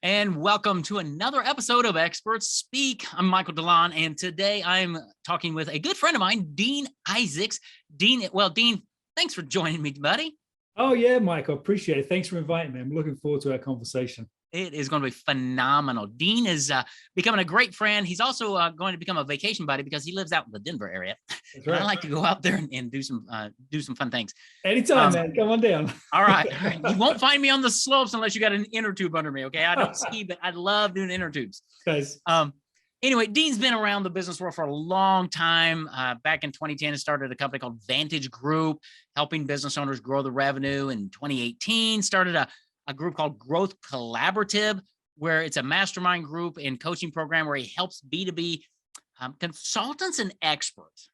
And welcome to another episode of Experts Speak. I'm Michael DeLon, and today I'm talking with a good friend of mine, Dean Isaacs. Dean, thanks for joining me, buddy. Oh, yeah, Michael, appreciate it. Thanks for inviting me. I'm looking forward to our conversation. It is going to be phenomenal. Dean is becoming a great friend. He's also going to become a vacation buddy because he lives out in the Denver area. That's right. And I like to go out there and do some fun things. Anytime, man. Come on down. All right. You won't find me on the slopes unless you got an inner tube under me. Okay. I don't ski, but I love doing inner tubes. Guys. Anyway, Dean's been around the business world for a long time. Back in 2010, he started a company called Vantage Group, helping business owners grow the revenue. In 2018, started a group called Growth Collaborative, where it's a mastermind group and coaching program where he helps B2B consultants and experts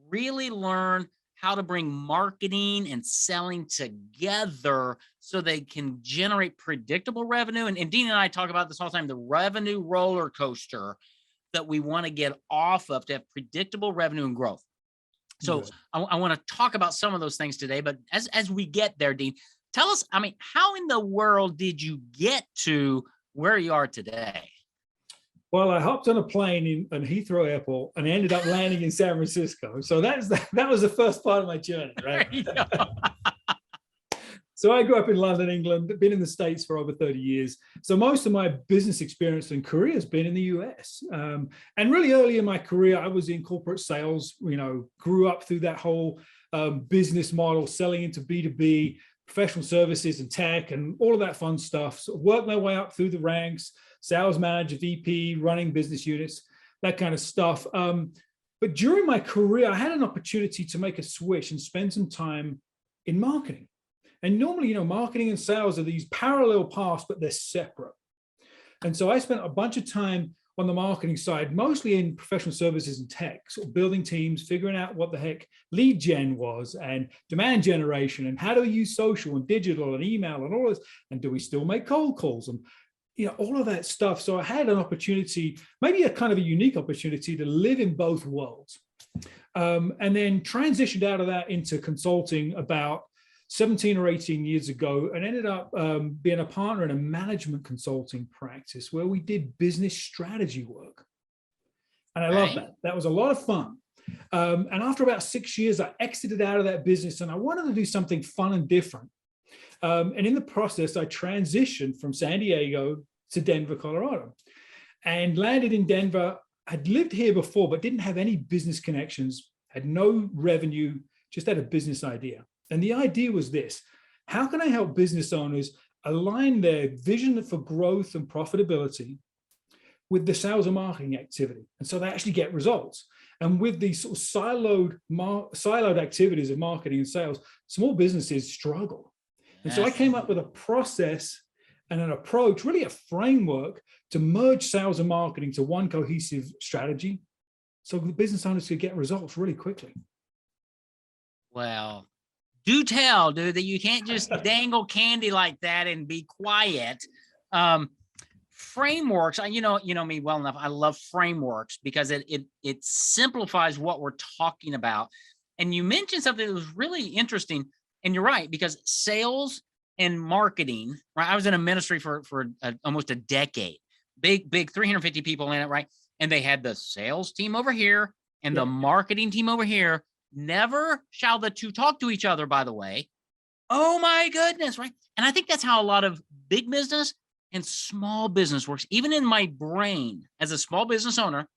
really learn how to bring marketing and selling together so they can generate predictable revenue. And Dean and I talk about this all the time, the revenue roller coaster that we want to get off of to have predictable revenue and growth. So yeah. I want to talk about some of those things today, but as we get there, Dean, tell us, how in the world did you get to where you are today? Well, I hopped on a plane in Heathrow Airport and ended up landing in San Francisco. So that was the first part of my journey, right? So I grew up in London, England, been in the States for over 30 years. So most of my business experience and career has been in the US. And really early in my career, I was in corporate sales, grew up through that whole business model, selling into B2B, professional services and tech and all of that fun stuff. So worked my way up through the ranks, sales manager, VP, running business units, that kind of stuff. But during my career, I had an opportunity to make a switch and spend some time in marketing. And normally, marketing and sales are these parallel paths, but they're separate. And so I spent a bunch of time on the marketing side, mostly in professional services and tech, sort of building teams, figuring out what the heck lead gen was and demand generation and how do we use social and digital and email and all this, and do we still make cold calls and all of that stuff. So I had an opportunity, maybe a kind of a unique opportunity to live in both worlds. And then transitioned out of that into consulting about 17 or 18 years ago and ended up being a partner in a management consulting practice where we did business strategy work. And I love that. That was a lot of fun. And after about 6 years, I exited out of that business and I wanted to do something fun and different. And in the process, I transitioned from San Diego to Denver, Colorado, and landed in Denver. I'd lived here before, but didn't have any business connections, had no revenue, just had a business idea. And the idea was this: how can I help business owners align their vision for growth and profitability with the sales and marketing activity? And so they actually get results. And with these sort of siloed activities of marketing and sales, small businesses struggle. And so I came up with a process and an approach, really a framework to merge sales and marketing to one cohesive strategy so the business owners could get results really quickly. Well, do tell, dude, that you can't just dangle candy like that and be quiet. Frameworks, you know me well enough. I love frameworks because it simplifies what we're talking about. And you mentioned something that was really interesting. And you're right, because sales and marketing, right? I was in a ministry for almost a decade, big 350 people in it, right? And they had the sales team over here and the marketing team over here. Never shall the two talk to each other, by the way. Oh my goodness, right? And I think that's how a lot of big business and small business works. Even in my brain, as a small business owner,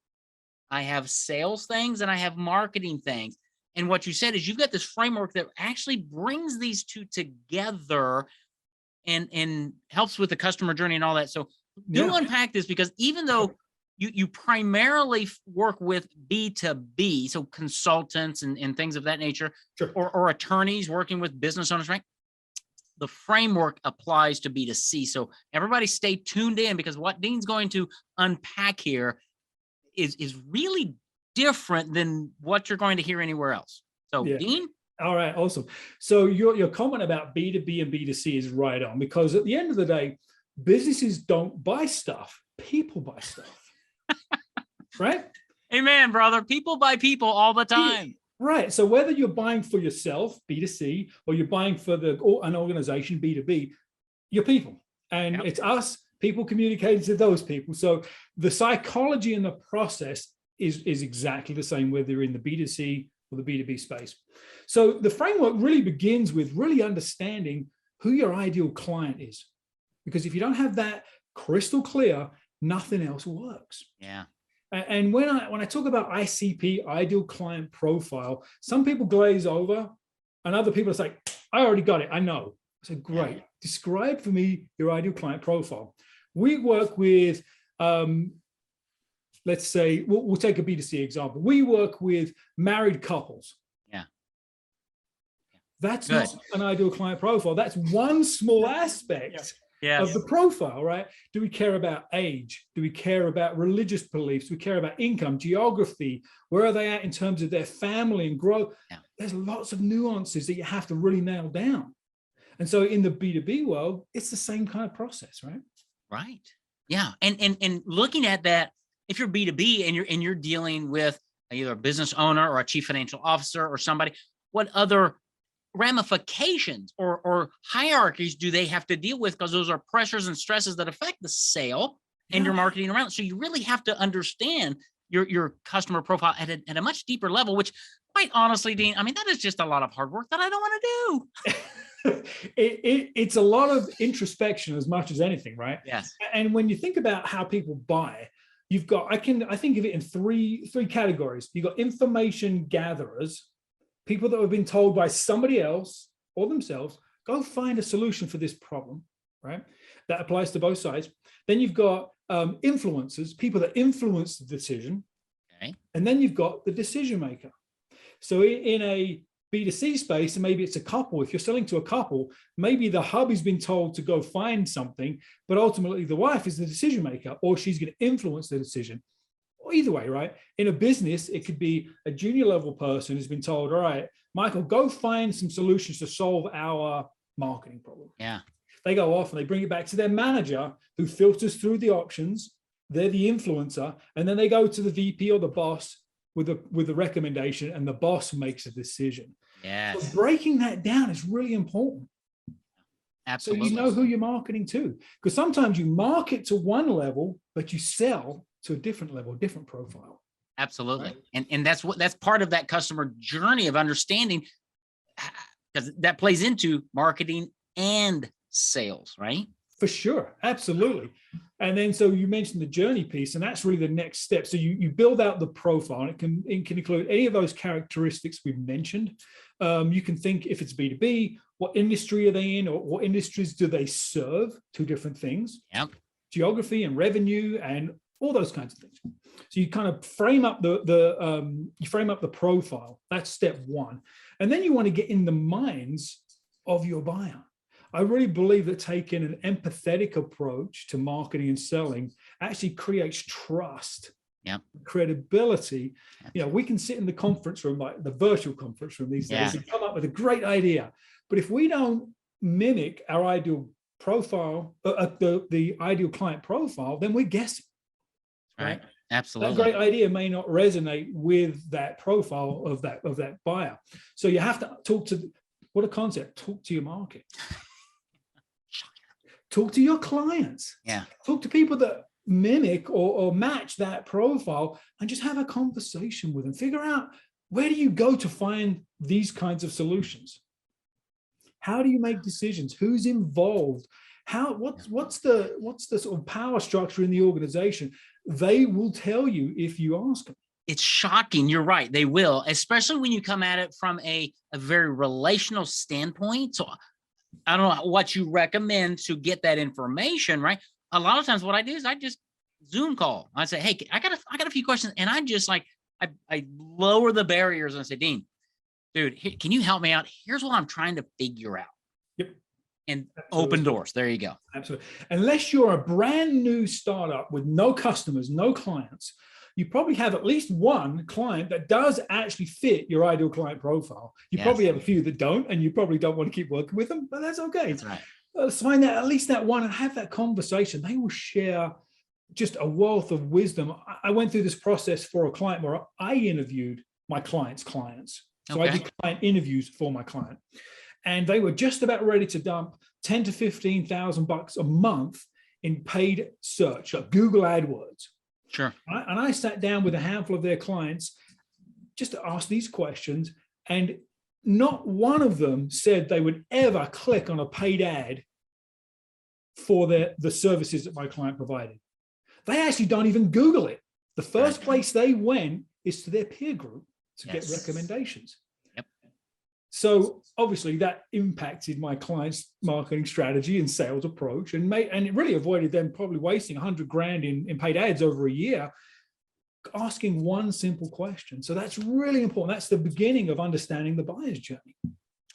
I have sales things and I have marketing things. And what you said is you've got this framework that actually brings these two together and helps with the customer journey and all that. So do unpack this, because even though you primarily work with B2B, so consultants and things of that nature, or attorneys working with business owners, right? The framework applies to B2C. So everybody stay tuned in, because what Dean's going to unpack here is really different than what you're going to hear anywhere else. So Dean? All right, awesome. So your comment about B2B and B2C is right on, because at the end of the day, businesses don't buy stuff, people buy stuff, right? Amen, brother. People buy people all the time. Right. So whether you're buying for yourself, B2C, or you're buying for an organization, B2B, you're people. And it's us, people communicating to those people. So the psychology and the process is exactly the same, whether you're in the B2C or the B2B space. So the framework really begins with really understanding who your ideal client is. Because if you don't have that crystal clear, nothing else works. Yeah. And when I talk about ICP, ideal client profile, some people glaze over and other people are like, I already got it, I know. I said, great, describe for me your ideal client profile. We work with, let's say, we'll take a B2C example. We work with married couples. Yeah. That's not an ideal client profile. That's one small aspect of the profile, right? Do we care about age? Do we care about religious beliefs? Do we care about income, geography? Where are they at in terms of their family and growth? Yeah. There's lots of nuances that you have to really nail down. And so in the B2B world, it's the same kind of process, right? Right. Yeah. And looking at that, if you're B2B and you're dealing with either a business owner or a chief financial officer or somebody, what other ramifications or hierarchies do they have to deal with? Because those are pressures and stresses that affect the sale and your marketing around. So you really have to understand your customer profile at a much deeper level, which quite honestly, Dean, I mean, that is just a lot of hard work that I don't want to do. It's a lot of introspection as much as anything, right? Yes. And when you think about how people buy, you've got, I think of it in three categories. You've got information gatherers, people that have been told by somebody else or themselves, go find a solution for this problem, right? That applies to both sides. Then you've got influencers, people that influence the decision. Okay. And then you've got the decision maker. So in a B2C space, and maybe it's a couple, if you're selling to a couple, maybe the hubby's been told to go find something, but ultimately the wife is the decision maker, or she's going to influence the decision. Or either way, right? In a business, it could be a junior level person who's been told, all right, Michael, go find some solutions to solve our marketing problem. Yeah. They go off and they bring it back to their manager who filters through the options. They're the influencer. And then they go to the VP or the boss with a recommendation, and the boss makes a decision. Yes. So breaking that down is really important. Absolutely. So you know who you're marketing to, because sometimes you market to one level, but you sell to a different level, different profile. Absolutely. Right? And that's part of that customer journey of understanding, because that plays into marketing and sales, right? For sure. Absolutely. And then, so you mentioned the journey piece, and that's really the next step. So you build out the profile, and it can include any of those characteristics we've mentioned. You can think, if it's B2B, what industry are they in, or what industries do they serve? Two different things. Yep. Geography and revenue and all those kinds of things. So you kind of frame up the profile. That's step one. And then you want to get in the minds of your buyer. I really believe that taking an empathetic approach to marketing and selling actually creates trust, credibility. You know, we can sit in the conference room, like the virtual conference room these days, and come up with a great idea. But if we don't mimic our ideal profile, the ideal client profile, then we're guessing. Right? Absolutely. That great idea may not resonate with that profile of that buyer. So you have to talk to, what a concept, talk to your market. Talk to your clients. Yeah. Talk to people that mimic or match that profile, and just have a conversation with them. Figure out, where do you go to find these kinds of solutions? How do you make decisions? Who's involved? What's the sort of power structure in the organization? They will tell you if you ask them. It's shocking. You're right. They will, especially when you come at it from a very relational standpoint. So I don't know what you recommend to get that information, right? A lot of times what I do is I just Zoom call. I say, hey, I got a few questions. And I just I lower the barriers and I say, Dean, dude, can you help me out? Here's what I'm trying to figure out. Yep. And absolutely. Open doors. There you go. Absolutely. Unless you're a brand new startup with no customers, no clients, you probably have at least one client that does actually fit your ideal client profile. You probably have a few that don't, and you probably don't want to keep working with them, but that's okay. That's right. Let's find that at least that one and have that conversation. They will share just a wealth of wisdom. I went through this process for a client where I interviewed my client's clients. So I did client interviews for my client, and they were just about ready to dump $10,000 to $15,000 a month in paid search, like Google AdWords. Sure. And I sat down with a handful of their clients just to ask these questions. And not one of them said they would ever click on a paid ad for the services that my client provided. They actually don't even Google it. The first place they went is to their peer group to get recommendations. Yep. So obviously that impacted my client's marketing strategy and sales approach, and it really avoided them probably wasting $100,000 in paid ads over a year, asking one simple question. So that's really important. That's the beginning of understanding the buyer's journey.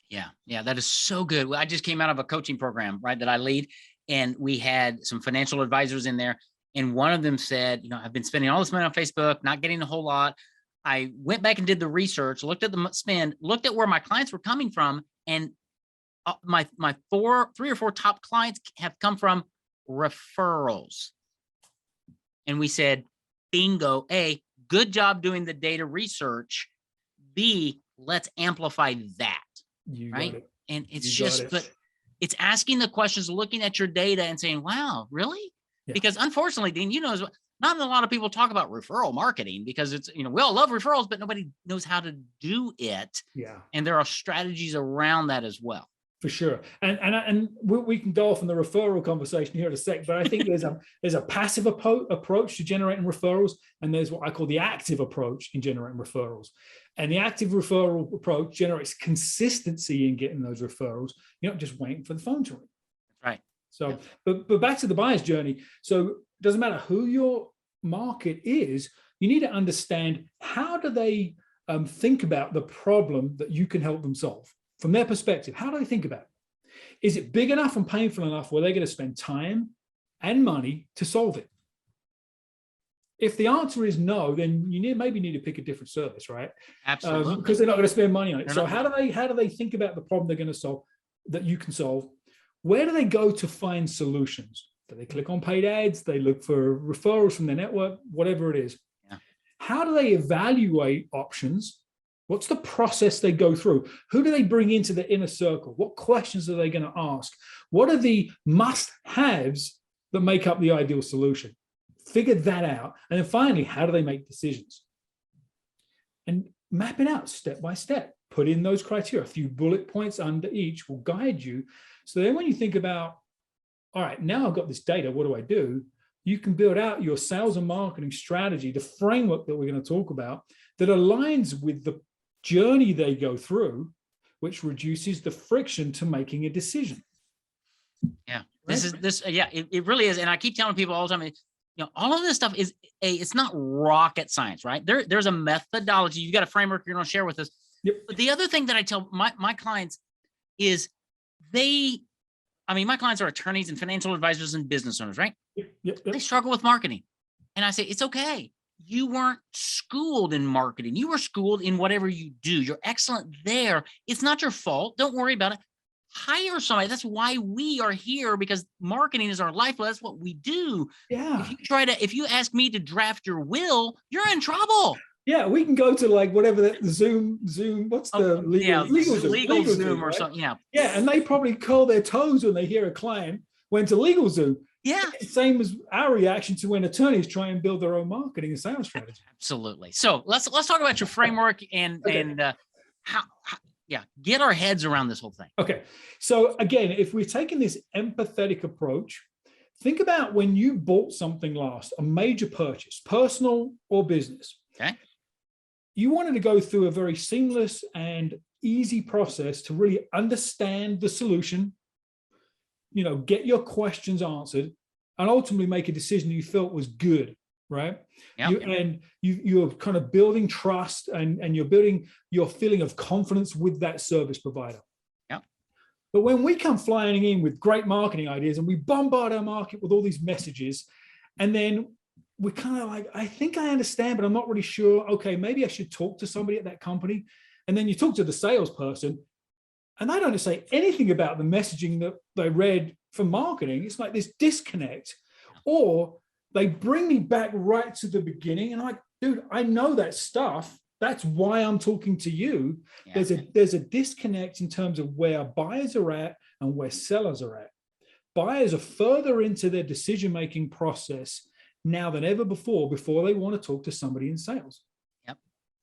Yeah, that is so good. Well, I just came out of a coaching program, right, that I lead, and we had some financial advisors in there. And one of them said, I've been spending all this money on Facebook, not getting a whole lot. I went back and did the research, looked at the spend, looked at where my clients were coming from. And my 3 or 4 top clients have come from referrals. And we said, bingo, A, good job doing the data research. B, let's amplify that. Right. And it's but it's asking the questions, looking at your data and saying, wow, really? Yeah. Because unfortunately, Dean, not a lot of people talk about referral marketing because it's, we all love referrals, but nobody knows how to do it. Yeah. And there are strategies around that as well. For sure. And we can go off on the referral conversation here in a sec, but I think there's a passive approach to generating referrals, and there's what I call the active approach in generating referrals. And the active referral approach generates consistency in getting those referrals. You're not just waiting for the phone to ring. Right. So, but back to the buyer's journey. So it doesn't matter who your market is, you need to understand, how do they think about the problem that you can help them solve? From their perspective, how do they think about it? Is it big enough and painful enough where they're going to spend time and money to solve it? If the answer is no, then you maybe need to pick a different service, right? Absolutely. Because they're not going to spend money on it. So how do they think about the problem they're going to solve, that you can solve? Where do they go to find solutions? Do they click on paid ads? They look for referrals from their network, whatever it is. Yeah. How do they evaluate options? What's the process they go through? Who do they bring into the inner circle? What questions are they going to ask? What are the must-haves that make up the ideal solution? Figure that out. And then finally, how do they make decisions? And map it out step by step. Put in those criteria. A few bullet points under each will guide you. So then when you think about, all right, now I've got this data, what do I do? You can build out your sales and marketing strategy, the framework that we're going to talk about, that aligns with the journey they go through, which reduces the friction to making a decision. Yeah, it really is. And I keep telling people all the time, all of this stuff it's not rocket science, right? There's a methodology. You got a framework you're going to share with us. Yep. But the other thing that I tell my clients is my clients are attorneys and financial advisors and business owners, right? Yep. They struggle with marketing. And I say, it's okay. You weren't schooled in marketing. You were schooled in whatever you do. You're excellent there. It's not your fault. Don't worry about it. Hire somebody. That's why we are here, because marketing is our lifeblood. That's what we do. Yeah. If you ask me to draft your will, you're in trouble. Yeah, we can go to like whatever the Zoom. What's the legal Zoom or right? something? Yeah. Yeah, and they probably curl their toes when they hear a client went to legal Zoom. Yeah. Same as our reaction to when attorneys try and build their own marketing and sales strategy. Absolutely. So let's talk about your framework and how get our heads around this whole thing. Okay. So again, if we're taking this empathetic approach, think about when you bought something last, a major purchase, personal or business. Okay. You wanted to go through a very seamless and easy process to really understand the solution, get your questions answered, and ultimately make a decision you felt was good, right? Yep. You're kind of building trust and you're building your feeling of confidence with that service provider. Yep. But when we come flying in with great marketing ideas and we bombard our market with all these messages, and then we're kind of like, I think I understand, but I'm not really sure. Okay, maybe I should talk to somebody at that company. And then you talk to the salesperson, and they don't say anything about the messaging that they read from marketing. It's like this disconnect. Or they bring me back right to the beginning, and I'm like, dude, I know that stuff. That's why I'm talking to you. Yeah. There's a disconnect in terms of where buyers are at and where sellers are at. buyers are further into their decision-making process now than ever before they want to talk to somebody in sales. Yep.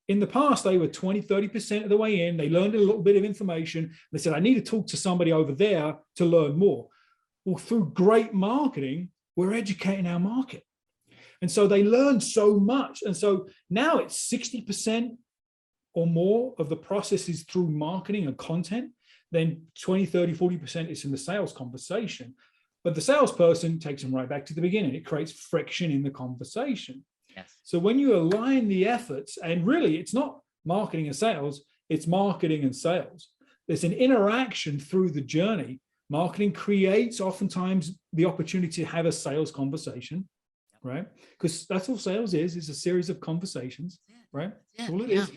In the past, they were 20, 30% of the way in. They learned a little bit of information. They said, I need to talk to somebody over there to learn more. Well, through great marketing, we're educating our market. And so they learn so much. And so now it's 60% or more of the process is through marketing and content. Then 20, 30, 40% is in the sales conversation. But the salesperson takes them right back to the beginning. It creates friction in the conversation. Yes. So when you align the efforts, and really it's not marketing and sales, it's marketing and sales. There's an interaction through the journey. Marketing creates oftentimes the opportunity to have a sales conversation, right? Because that's all sales is a series of conversations, right? That's all it is.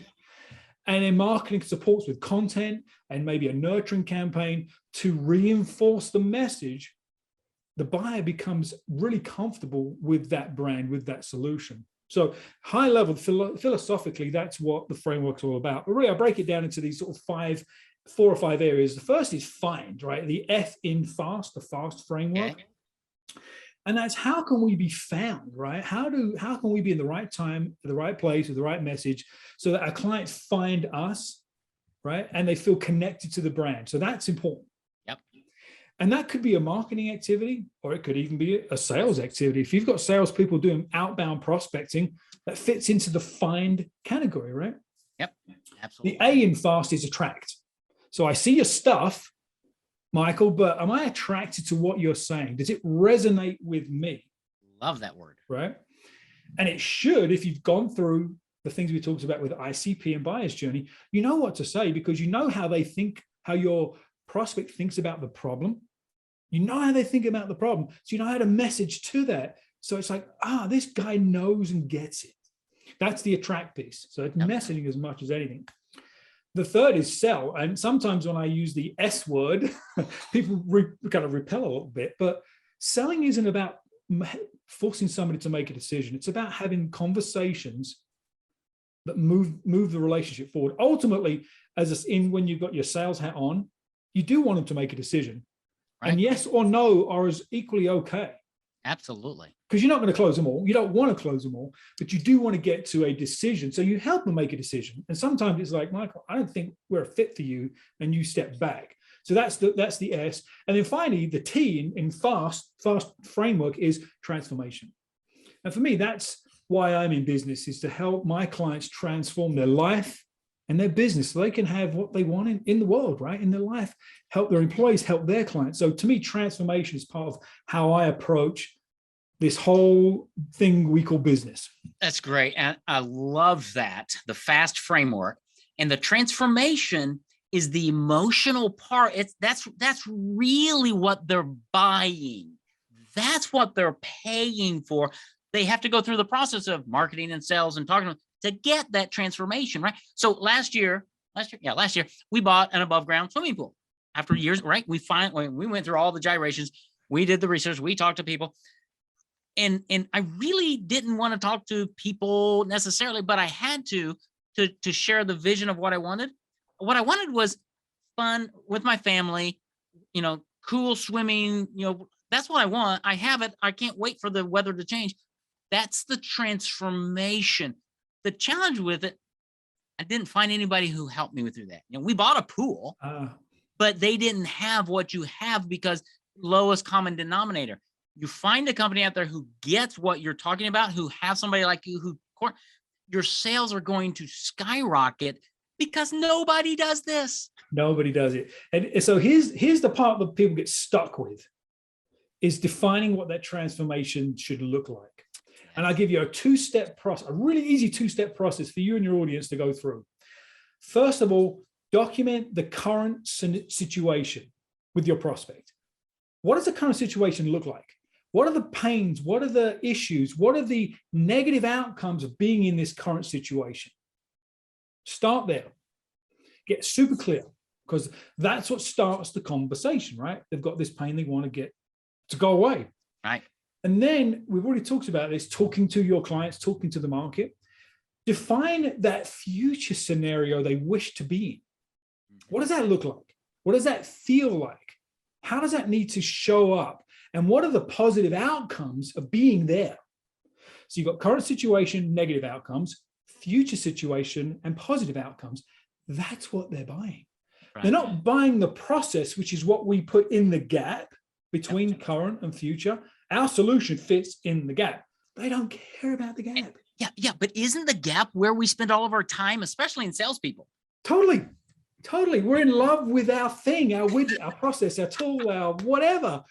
And then marketing supports with content and maybe a nurturing campaign to reinforce the message. The buyer becomes really comfortable with that brand, with that solution. So high level, philosophically, that's what the framework's all about. But really, I break it down into these sort of 4 or 5 areas. The first is find, right? The F in FAST, the FAST framework. Okay. And that's how can we be found, right? How can we be in the right time, the right place, with the right message, so that our clients find us, right? And they feel connected to the brand. So that's important. Yep. And that could be a marketing activity, or it could even be a sales activity. If you've got salespeople doing outbound prospecting, that fits into the find category, right? Yep, absolutely. The A in FAST is attract. So I see your stuff, Michael, but am I attracted to what you're saying? Does it resonate with me? Love that word. Right? And it should, if you've gone through the things we talked about with ICP and buyer's journey, you know what to say, because you know how they think, how your prospect thinks about the problem. You know how they think about the problem. So you know how to message to that. So it's like, this guy knows and gets it. That's the attract piece. So it's messaging as much as anything. The third is sell. And sometimes when I use the S word, people kind of repel a little bit, but selling isn't about forcing somebody to make a decision. It's about having conversations that move the relationship forward. Ultimately, when you've got your sales hat on, you do want them to make a decision. Right. And yes or no are as equally okay. Absolutely. Because you're not going to close them all. You don't want to close them all, but you do want to get to a decision. So you help them make a decision. And sometimes it's like, Michael, I don't think we're a fit for you. And you step back. So that's the S. And then finally, the T in FAST framework is transformation. And for me, that's why I'm in business, is to help my clients transform their life and their business so they can have what they want in the world, right? In their life, help their employees, help their clients. So to me, transformation is part of how I approach this whole thing we call business. That's great. And I love that, the FAST framework. And the transformation is the emotional part. That's really what they're buying. That's what they're paying for. They have to go through the process of marketing and sales and talking to get that transformation, right? So last year, we bought an above ground swimming pool. After years, right? We went through all the gyrations. We did the research. We talked to people. And I really didn't want to talk to people necessarily, but I had to share the vision of what I wanted. What I wanted was fun with my family, cool swimming, that's what I want. I have it. I can't wait for the weather to change. That's the transformation. The challenge with it, I didn't find anybody who helped me through that. We bought a pool, but they didn't have what you have, because lowest common denominator. You find a company out there who gets what you're talking about, who have somebody like you, your sales are going to skyrocket, because nobody does this. Nobody does it. And so here's the part that people get stuck with, is defining what that transformation should look like. And I'll give you a 2-step process, a really easy 2-step process for you and your audience to go through. First of all, document the current situation with your prospect. What does the current situation look like? What are the pains? What are the issues? What are the negative outcomes of being in this current situation? Start there. Get super clear, because that's what starts the conversation, right? They've got this pain they want to get to go away. Right. And then we've already talked about this, talking to your clients, talking to the market. Define that future scenario they wish to be in. What does that look like? What does that feel like? How does that need to show up? And what are the positive outcomes of being there? So you've got current situation, negative outcomes, future situation, and positive outcomes. That's what they're buying. Right. They're not buying the process, which is what we put in the gap between current and future. Our solution fits in the gap. They don't care about the gap. Yeah. But isn't the gap where we spend all of our time, especially in salespeople? Totally. We're in love with our thing, our widget, our process, our tool, our whatever.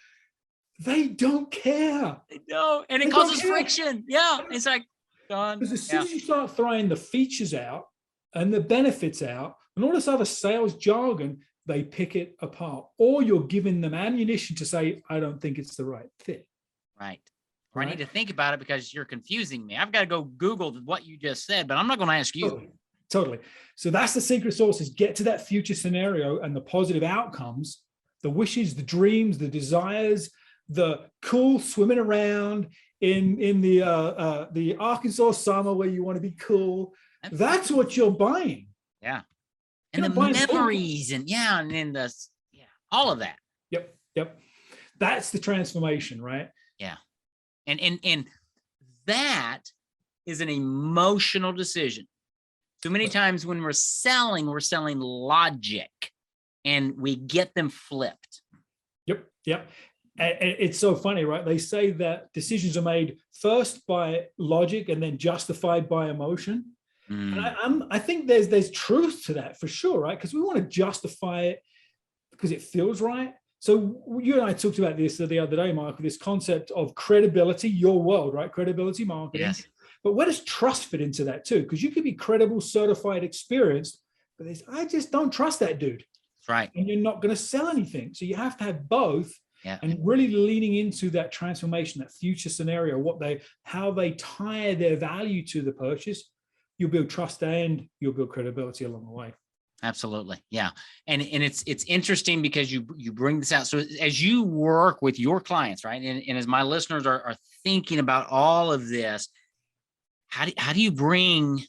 They don't care. No, and it causes friction. Yeah, it's like gone. Because as soon as you start throwing the features out and the benefits out and all this other sales jargon, they pick it apart. Or you're giving them ammunition to say, I don't think it's the right fit. Right. Or I need to think about it because you're confusing me. I've got to go Google what you just said, but I'm not going to ask you. Totally. So that's the secret sauce, is get to that future scenario and the positive outcomes, the wishes, the dreams, the desires, the cool swimming around in the Arkansas summer where you want to be cool. That's what you're buying. Yeah. And the memories and all of that. Yep. That's the transformation, right? Yeah. And that is an emotional decision. Too many times when we're selling logic and we get them flipped. Yep. And it's so funny, right? They say that decisions are made first by logic and then justified by emotion. And I think there's truth to that for sure, right? Because we want to justify it because it feels right. So you and I talked about this the other day, Michael, this concept of credibility, your world, right? Credibility marketing. Yes. But where does trust fit into that too? Because you could be credible, certified, experienced, but I just don't trust that dude. That's right. And you're not going to sell anything. So you have to have both. Yeah. And really leaning into that transformation, that future scenario, how they tie their value to the purchase. You'll build trust and you'll build credibility along the way. Absolutely. Yeah. And it's interesting because you bring this out. So as you work with your clients, right? And as my listeners are thinking about all of this, how do you bring,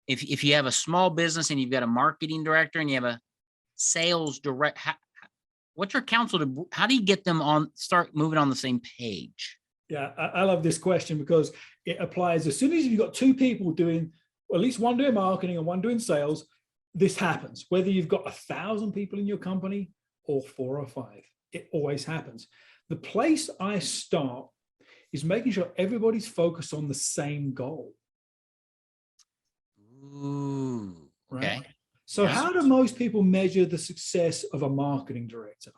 if you have a small business and you've got a marketing director and you have a sales direct, what's your counsel to, how do you get them start moving on the same page? Yeah, I love this question because it applies as soon as you've got two people doing, or at least one doing marketing and one doing sales, this happens. Whether you've got 1,000 people in your company or 4 or 5, it always happens. The place I start is making sure everybody's focused on the same goal. Ooh, okay. Right? So how do most people measure the success of a marketing director?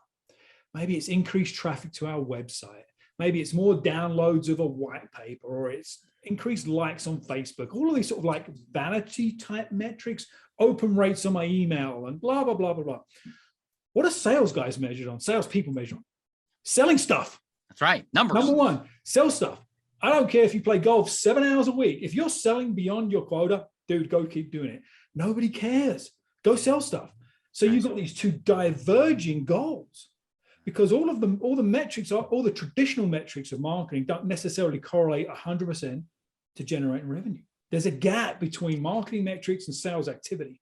Maybe it's increased traffic to our website. Maybe it's more downloads of a white paper, or it's increased likes on Facebook. All of these sort of like vanity type metrics, open rates on my email and blah, blah, blah, blah, blah. What are sales guys measured on? Salespeople measured on? Selling stuff. That's right. Numbers. Number one, sell stuff. I don't care if you play golf 7 hours a week. If you're selling beyond your quota, dude, go keep doing it. Nobody cares. Go sell stuff. So you've got these two diverging goals because all the metrics, all the traditional metrics of marketing don't necessarily correlate 100% to generating revenue. There's a gap between marketing metrics and sales activity.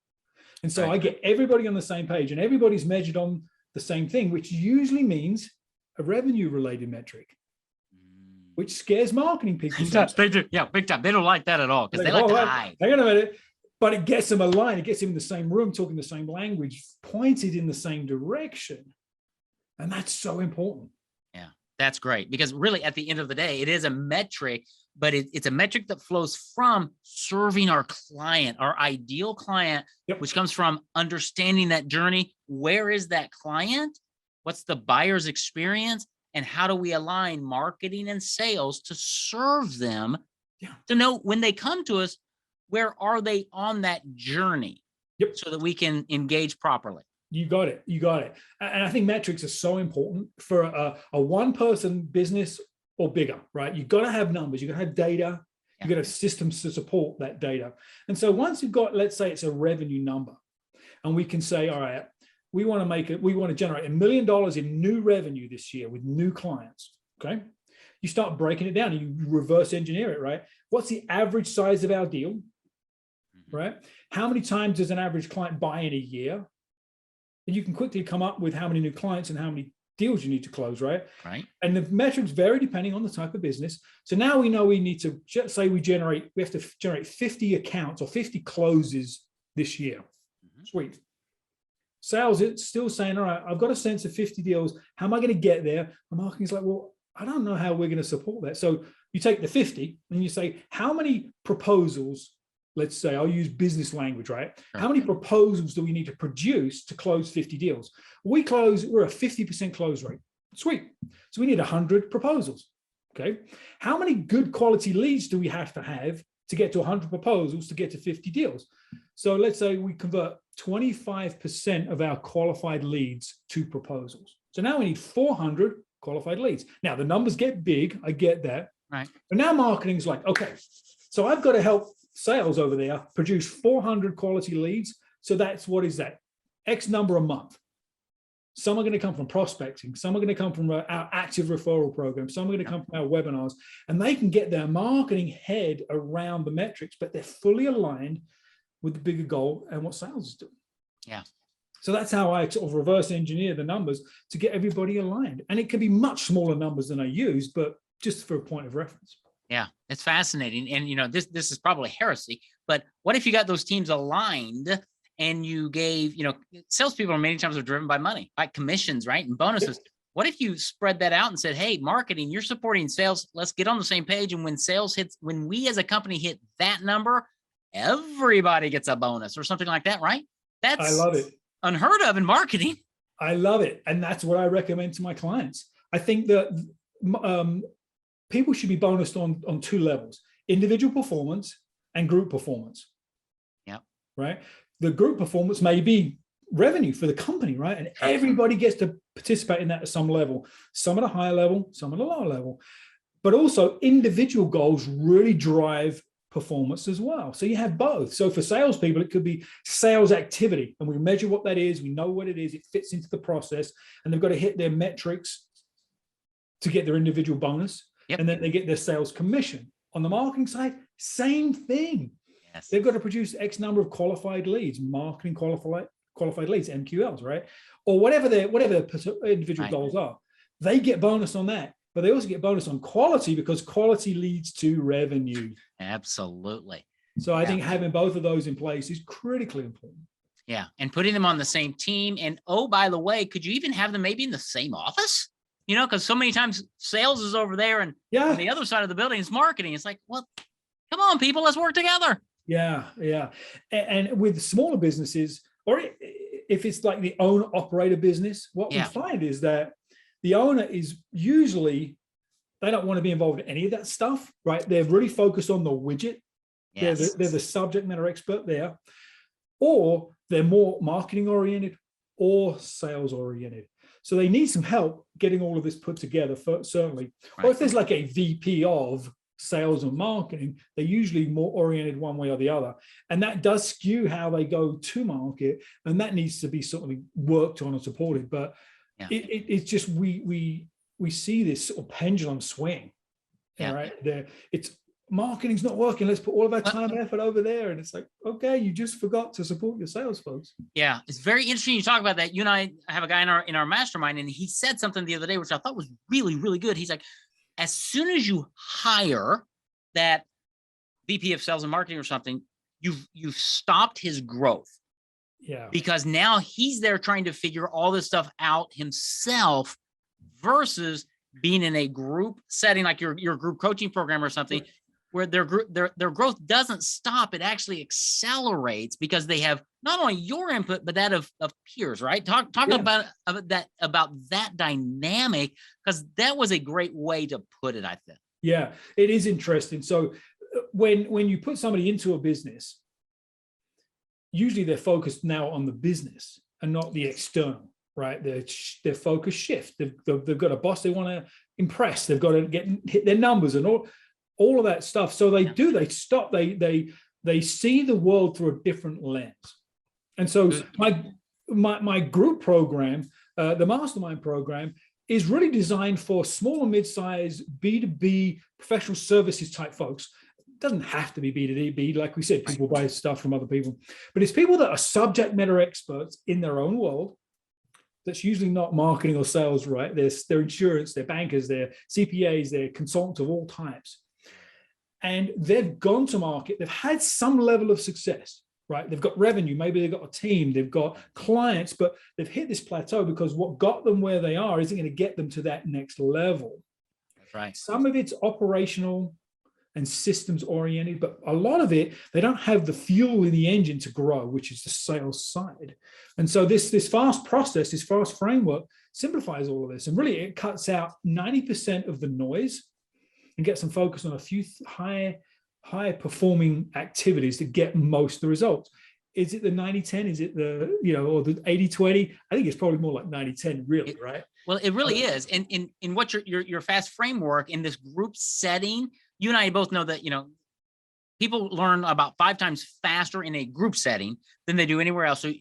And so I get everybody on the same page and everybody's measured on the same thing, which usually means a revenue related metric, which scares marketing people. They do. Yeah, big time. They don't like that at all because they like to hide. Hang on a minute. But it gets them aligned. It gets them in the same room, talking the same language, pointed in the same direction. And that's so important. Yeah, that's great. Because really, at the end of the day, it is a metric, but it's a metric that flows from serving our client, our ideal client, which comes from understanding that journey. Where is that client? What's the buyer's experience? And how do we align marketing and sales to serve them to know when they come to us, where are they on that journey? So that we can engage properly. You got it. And I think metrics are so important for a one-person business or bigger, right? You've got to have numbers. You've got to have data. You've got to have systems to support that data. And so once you've got, let's say it's a revenue number, and we can say, all right, we want to generate $1 million in new revenue this year with new clients, okay? You start breaking it down and you reverse engineer it, right? What's the average size of our deal, right? How many times does an average client buy in a year? And you can quickly come up with how many new clients and how many deals you need to close, right? Right. And the metrics vary depending on the type of business. So now we know we need to say we have to generate 50 accounts or 50 closes this year. Sweet. Sales, it's still saying, all right, I've got a sense of 50 deals. How am I going to get there? And marketing's like, well, I don't know how we're going to support that. So you take the 50 and you say, how many proposals, let's say, I'll use business language, right? Sure. How many proposals do we need to produce to close 50 deals? We're a 50% close rate. Sweet. So we need 100 proposals. Okay. How many good quality leads do we have to get to 100 proposals to get to 50 deals? So let's say we convert 25% of our qualified leads to proposals. So now we need 400 qualified leads. Now the numbers get big. I get that. Right. But now marketing's like, okay, so I've got to help sales over there produce 400 quality leads. So that's, what is that? X number a month. Some are going to come from prospecting. Some are going to come from our active referral program. Some are going to come from our webinars, and they can get their marketing head around the metrics, but they're fully aligned with the bigger goal and what sales is doing. Yeah. So that's how I sort of reverse engineer the numbers to get everybody aligned. And it can be much smaller numbers than I use, but just for a point of reference. Yeah, it's fascinating. And, this is probably heresy, but what if you got those teams aligned and you gave, salespeople are many times are driven by money, by commissions, right? And bonuses. Yep. What if you spread that out and said, hey, marketing, you're supporting sales. Let's get on the same page. And when we as a company hit that number, everybody gets a bonus or something like that, right? I love it. Unheard of in marketing. I love it. And that's what I recommend to my clients. I think that people should be bonused on two levels: individual performance and group performance. Yeah. Right. The group performance may be revenue for the company, right? And everybody gets to participate in that at some level, some at a higher level, some at a lower level. But also individual goals really drive performance as well. So you have both. So for salespeople, it could be sales activity, and we measure what that is. We know what it is. It fits into the process, and they've got to hit their metrics to get their individual bonus. Yep. And then they get their sales commission. On the marketing side, same thing. Yes. They've got to produce X number of qualified leads, marketing qualified leads, MQLs, right? Or whatever their individual goals are. They get bonus on that, but they also get bonus on quality, because quality leads to revenue. Absolutely. So I think having both of those in place is critically important. Yeah. And putting them on the same team. And oh, by the way, could you even have them maybe in the same office? Because so many times sales is over there and on the other side of the building is marketing. It's like, well, come on, people, let's work together. Yeah. And with smaller businesses, or if it's like the owner operator business, what we find is that the owner is usually, they don't want to be involved in any of that stuff, right? They're really focused on the widget. Yes. They're the subject matter expert there, or they're more marketing oriented or sales oriented. So they need some help getting all of this put together, certainly. Right. Or if there's like a VP of sales and marketing, they're usually more oriented one way or the other. And that does skew how they go to market. And that needs to be sort of worked on and supported. But it's just, we see this sort of pendulum swing, right? It's marketing's not working. Let's put all of our time and effort over there. And it's like, okay, you just forgot to support your sales folks. Yeah. It's very interesting you talk about that. You and I have a guy in our mastermind, and he said something the other day, which I thought was really, really good. He's like, as soon as you hire that VP of sales and marketing or something, you've stopped his growth. Yeah. Because now he's there trying to figure all this stuff out himself versus being in a group setting, like your group coaching program or something, where their growth doesn't stop. It actually accelerates because they have not only your input, but that of peers, right? Talk about that dynamic, because that was a great way to put it, I think. Yeah, it is interesting. So when you put somebody into a business, usually they're focused now on the business and not the external, right? Their focus shift. They've got a boss they want to impress. They've got to hit their numbers and all of that stuff. So they see the world through a different lens. And so my group program, the mastermind program, is really designed for small and mid-size B2B professional services type folks. It doesn't have to be B2B. Like we said, people buy stuff from other people, but it's people that are subject matter experts in their own world. that's usually not marketing or sales, right? They're insurance, they're bankers, they're CPAs, they're consultants of all types. And they've gone to market, they've had some level of success, right? They've got revenue, maybe they've got a team, they've got clients, but they've hit this plateau because what got them where they are isn't going to get them to that next level. That's right. Some of it's operational and systems oriented, but a lot of it, they don't have the fuel in the engine to grow, which is the sales side. And so this fast process, this fast framework simplifies all of this. And really it cuts out 90% of the noise and gets them focused on a few high performing activities to get most of the results. Is it the 90-10? Is it the, or the 80-20? I think it's probably more like 90-10 really, right? Well, it really is. And in what your fast framework in this group setting, you and I both know that, people learn about 5 times faster in a group setting than they do anywhere else. So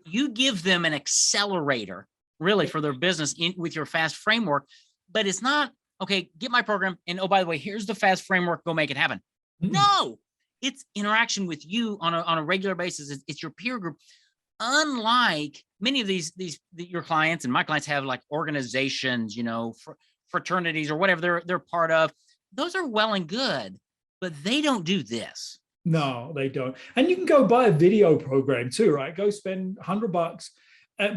you give them an accelerator really for their business with your fast framework, but it's not, okay, get my program. And oh, by the way, here's the fast framework, go make it happen. Mm-hmm. No, it's interaction with you on a regular basis. It's your peer group. Unlike many of your clients and my clients have like organizations, fraternities or whatever they're part of. Those are well and good, but they don't do this. No, they don't. And you can go buy a video program too, right? Go spend $100.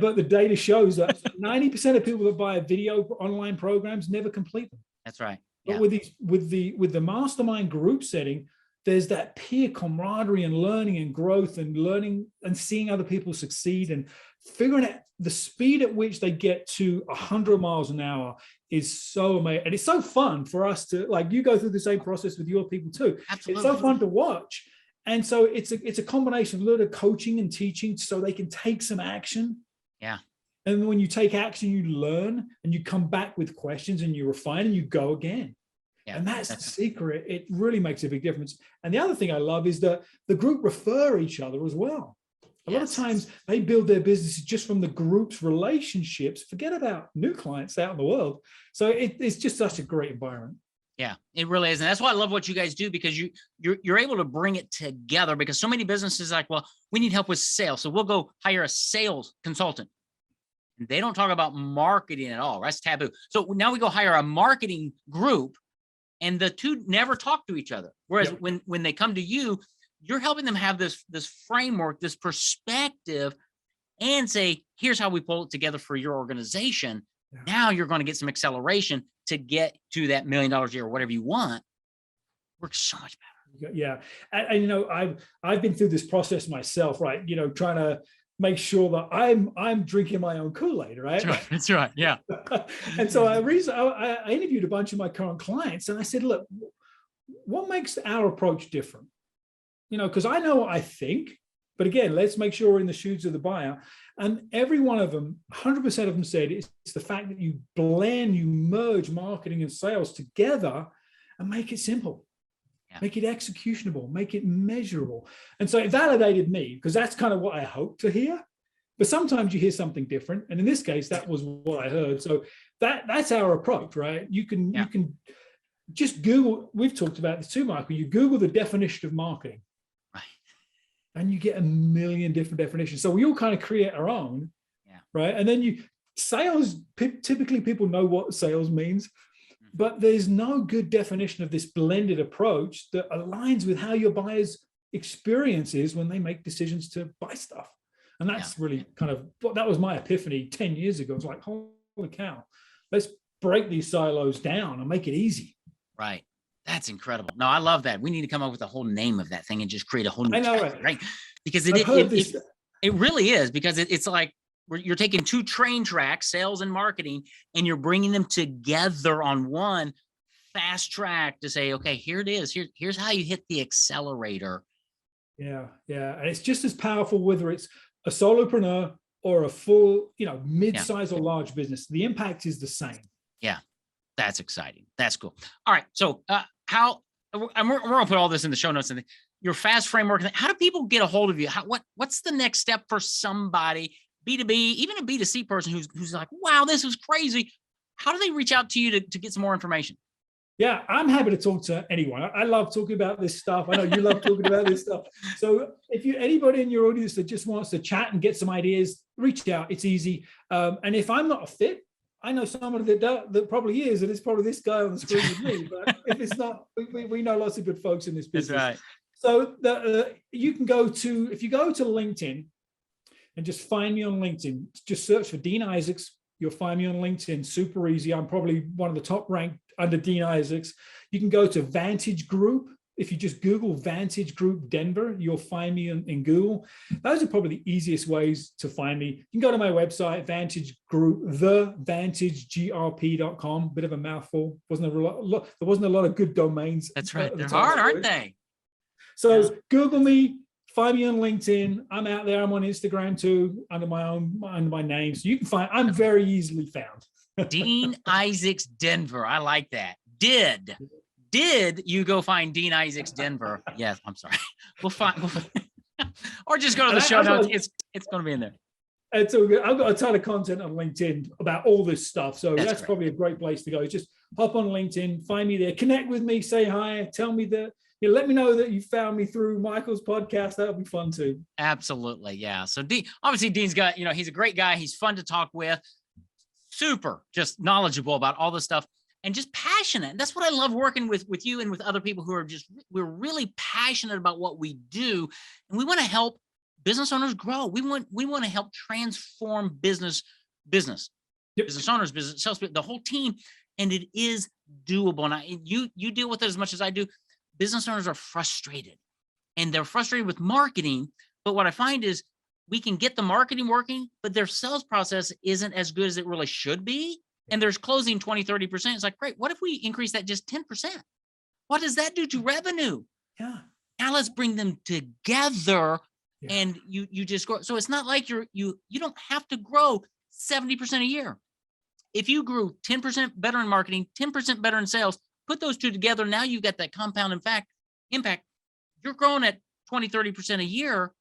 But the data shows that 90% of people that buy video online programs never complete them. That's right. But with the mastermind group setting, there's that peer camaraderie and learning and growth and learning and seeing other people succeed and figuring out the speed at which they get to 100 miles an hour is so amazing. And it's so fun for us to, like, you go through the same process with your people too. Absolutely. It's so fun to watch. And so it's a combination of a little coaching and teaching so they can take some action. Yeah. And when you take action, you learn and you come back with questions and you refine and you go again. Yeah, and that's the secret. It really makes a big difference. And the other thing I love is that the group refer each other as well. A lot of times they build their businesses just from the group's relationships, forget about new clients out in the world. So it's just such a great environment. Yeah, it really is. And that's why I love what you guys do, because you're able to bring it together, because so many businesses are like, well, we need help with sales. So we'll go hire a sales consultant. They don't talk about marketing at all. That's taboo. So now we go hire a marketing group and the two never talk to each other. Whereas when they come to you, you're helping them have this framework, this perspective, and say, here's how we pull it together for your organization. Yeah. Now you're going to get some acceleration to get to that $1 million a year or whatever you want. Works so much better. Yeah. And I've been through this process myself, right? Trying to make sure that I'm drinking my own Kool-Aid, right? That's right. Yeah. And so I interviewed a bunch of my current clients and I said, look, what makes our approach different? Because I know what I think, but again, let's make sure we're in the shoes of the buyer. And every one of them, 100% of them said it's the fact that you merge marketing and sales together and make it simple. Make it executionable, make it measurable. And so it validated me, because that's kind of what I hoped to hear. But sometimes you hear something different. And in this case, that was what I heard. So that's our approach, right? You can just Google, we've talked about this too, Michael, you Google the definition of marketing. Right. And you get 1 million different definitions. So we all kind of create our own, right? And then sales, typically people know what sales means. But there's no good definition of this blended approach that aligns with how your buyers' experience is when they make decisions to buy stuff. And that's really that was my epiphany 10 years ago. It's like, holy cow, let's break these silos down and make it easy. Right. That's incredible. No, I love that. We need to come up with a whole name of that thing and just create a whole new right? Because it really is, because it's like, you're taking 2 train tracks, sales and marketing, and you're bringing them together on one fast track to say, okay, here it is. Here's how you hit the accelerator. Yeah. And it's just as powerful whether it's a solopreneur or a full, mid-size or large business. The impact is the same. Yeah, that's exciting. That's cool. All right. So we're going to put all this in the show notes and your fast framework. How do people get a hold of you? What's the next step for somebody? B2B, even a B2C person who's like, wow, this is crazy. How do they reach out to you to get some more information? Yeah, I'm happy to talk to anyone. I love talking about this stuff. I know you love talking about this stuff. So if anybody in your audience that just wants to chat and get some ideas, reach out. It's easy. And if I'm not a fit, I know someone that probably is, and it's probably this guy on the screen with me. But if it's not, we know lots of good folks in this business. That's right. So you can if you go to LinkedIn and just find me on LinkedIn, just search for Dean Isaacs. You'll find me on LinkedIn, super easy. I'm probably one of the top ranked under Dean Isaacs. You can go to Vantage Group. If you just Google Vantage Group Denver, you'll find me in Google. Those are probably the easiest ways to find me. You can go to my website, Vantage Group, thevantagegrp.com. Bit of a mouthful. There wasn't a lot of good domains. That's right. They're hard, aren't they? So yeah. Google me. Find me on LinkedIn. I'm out there. I'm on Instagram too, under my name. So you can find. I'm very easily found. Dean Isaacs Denver. I like that. Did you go find Dean Isaacs Denver? Yes. I'm sorry. We'll find. Or just go to the show notes. It's going to be in there. It's all good. I've got a ton of content on LinkedIn about all this stuff. So that's great. Probably a great place to go. Just hop on LinkedIn, find me there, connect with me, say hi, tell me that. Let me know that you found me through Michael's podcast. That'll be fun too. Absolutely. Yeah. So obviously Dean's got, he's a great guy. He's fun to talk with, super just knowledgeable about all this stuff and just passionate. And that's what I love working with you and with other people who are we're really passionate about what we do. And we want to help business owners grow. We want to help transform business, business owners, business salespeople, the whole team. And it is doable. And you deal with it as much as I do. Business owners are frustrated and they're frustrated with marketing. But what I find is we can get the marketing working, but their sales process isn't as good as it really should be. And there's closing 20, 30%. It's like, great. What if we increase that just 10%? What does that do to revenue? Yeah. Now let's bring them together and you just grow. So it's not like you don't have to grow 70% a year. If you grew 10% better in marketing, 10% better in sales, put those two together. Now you've got that compound impact. You're growing at 20, 30% a year.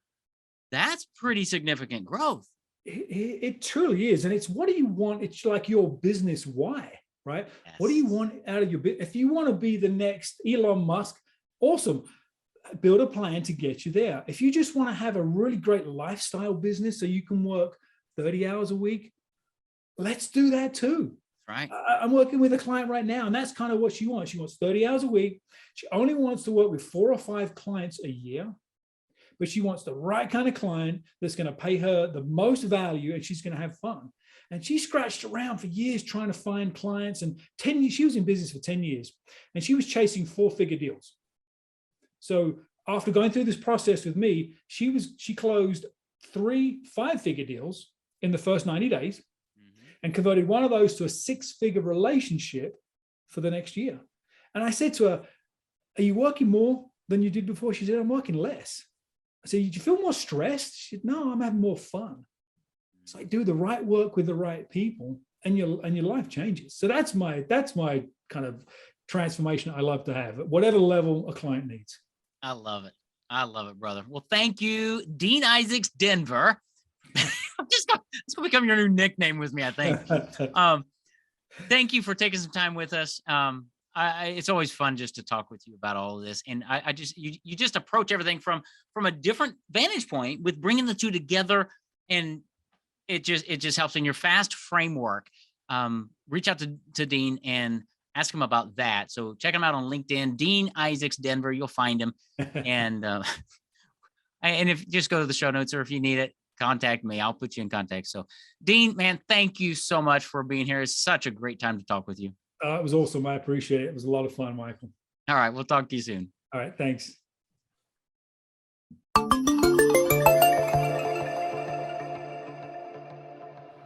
That's pretty significant growth. It truly is. And it's, what do you want? It's like your business why, right? Yes. What do you want out of your business? If you want to be the next Elon Musk, awesome. Build a plan to get you there. If you just want to have a really great lifestyle business so you can work 30 hours a week, let's do that too. Right. I'm working with a client right now, and that's kind of what she wants. She wants 30 hours a week. She only wants to work with 4 or 5 clients a year, but she wants the right kind of client that's going to pay her the most value, and she's going to have fun. And she scratched around for years trying to find clients, and 10 years, she was in business for 10 years, and she was chasing 4-figure deals. So after going through this process with me, she closed 3 5-figure deals in the first 90 days. And converted one of those to a 6-figure relationship for the next year. And I said to her, are you working more than you did before? She said, I'm working less. I said, did you feel more stressed? She said, no, I'm having more fun. It's like, do the right work with the right people and your life changes. So that's my kind of transformation I love to have at whatever level a client needs. I love it. I love it, brother. Well, thank you, Dean Isaacs Denver. It's going to become your new nickname with me, I think. Thank you for taking some time with us. It's always fun just to talk with you about all of this. And you just approach everything from a different vantage point with bringing the two together. And it just helps in your FAST framework. Reach out to Dean and ask him about that. So check him out on LinkedIn, Dean Isaacs Denver. You'll find him. And if you just go to the show notes, or if you need it, contact me. I'll put you in contact. So Dean, man, thank you so much for being here. It's such a great time to talk with you. It was awesome. I appreciate it. It was a lot of fun, Michael. All right. We'll talk to you soon. All right. Thanks.